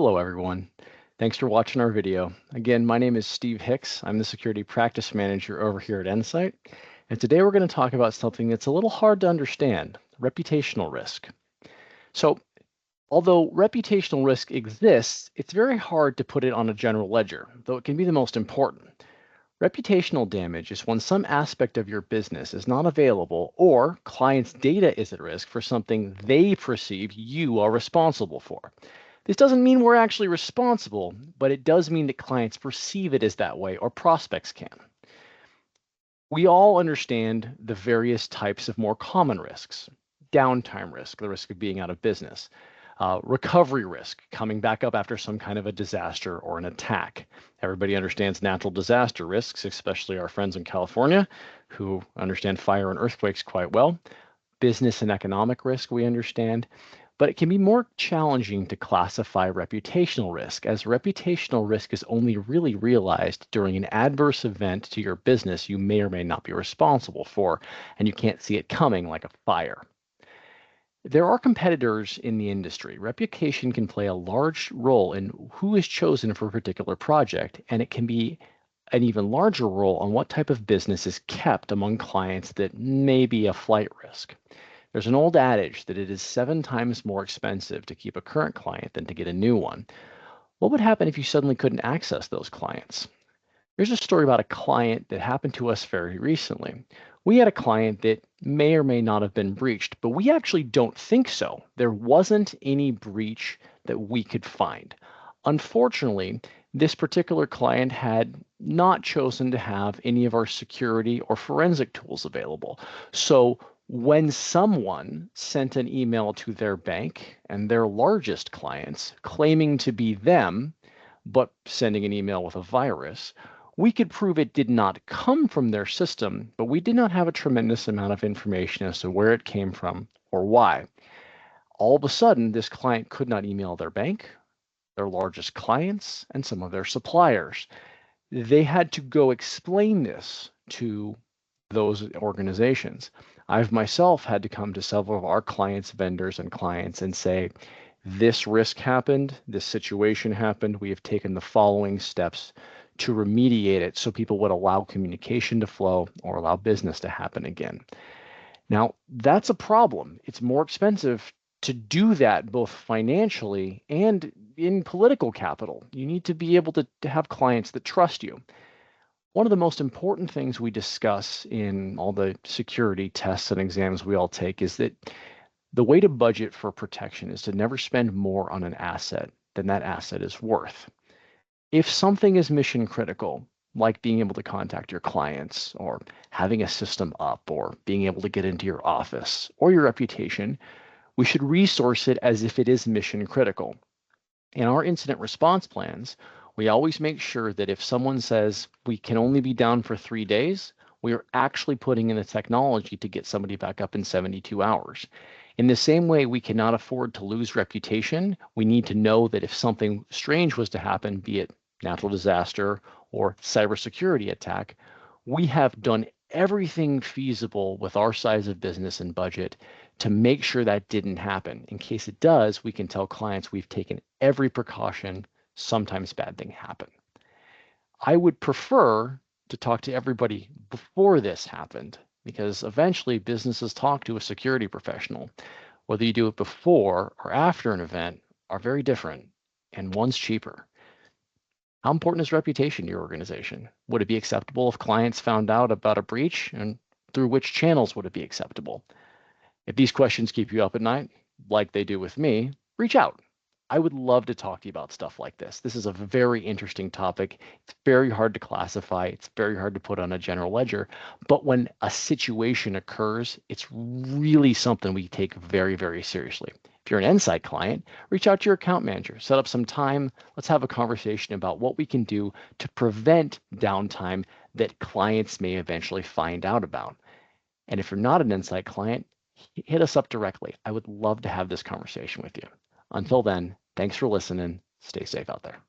Hello, everyone. Thanks for watching our video. Again, my name is Steve Hicks. I'm the Security Practice Manager over here at Endsight. And today we're going to talk about something that's a little hard to understand, reputational risk. So, although reputational risk exists, it's very hard to put it on a general ledger, though it can be the most important. Reputational damage is when some aspect of your business is not available or clients' data is at risk for something they perceive you are responsible for. This doesn't mean we're actually responsible, but it does mean that clients perceive it as that way, or prospects can. We all understand the various types of more common risks. Downtime risk, the risk of being out of business. Recovery risk, coming back up after some kind of a disaster or an attack. Everybody understands natural disaster risks, especially our friends in California who understand fire and earthquakes quite well. Business and economic risk we understand, but it can be more challenging to classify reputational risk, as reputational risk is only really realized during an adverse event to your business you may or may not be responsible for, and you can't see it coming, like a fire. There are competitors in the industry. Reputation can play a large role in who is chosen for a particular project, and it can be an even larger role on what type of business is kept among clients that may be a flight risk. There's an old adage that it is 7 times more expensive to keep a current client than to get a new one. What would happen if you suddenly couldn't access those clients? Here's a story about a client that happened to us very recently. We had a client that may or may not have been breached, but we actually don't think so. There wasn't any breach that we could find. Unfortunately, this particular client had not chosen to have any of our security or forensic tools available. So when someone sent an email to their bank and their largest clients claiming to be them, but sending an email with a virus, we could prove it did not come from their system, but we did not have a tremendous amount of information as to where it came from or why. All of a sudden, this client could not email their bank, their largest clients, and some of their suppliers. They had to go explain this to those organizations. I've myself had to come to several of our clients, vendors, and clients and say, this risk happened, this situation happened, we have taken the following steps to remediate it so people would allow communication to flow or allow business to happen again. Now, that's a problem. It's more expensive to do that both financially and in political capital. You need to be able to have clients that trust you. One of the most important things we discuss in all the security tests and exams we all take is that the way to budget for protection is to never spend more on an asset than that asset is worth. If something is mission critical, like being able to contact your clients or having a system up or being able to get into your office or your reputation, we should resource it as if it is mission critical. In our incident response plans, we always make sure that if someone says we can only be down for 3 days, we are actually putting in the technology to get somebody back up in 72 hours. In the same way, we cannot afford to lose reputation. We need to know that if something strange was to happen, be it natural disaster or cybersecurity attack, we have done everything feasible with our size of business and budget to make sure that didn't happen. In case it does, we can tell clients we've taken every precaution. Sometimes bad things happen. I would prefer to talk to everybody before this happened, because eventually businesses talk to a security professional. Whether you do it before or after an event are very different, and one's cheaper. How important is reputation to your organization? Would it be acceptable if clients found out about a breach, and through which channels would it be acceptable? If these questions keep you up at night, like they do with me, reach out. I would love to talk to you about stuff like this. This is a very interesting topic. It's very hard to classify. It's very hard to put on a general ledger. But when a situation occurs, it's really something we take very, very seriously. If you're an Endsight client, reach out to your account manager, set up some time. Let's have a conversation about what we can do to prevent downtime that clients may eventually find out about. And if you're not an Endsight client, hit us up directly. I would love to have this conversation with you. Until then, thanks for listening. Stay safe out there.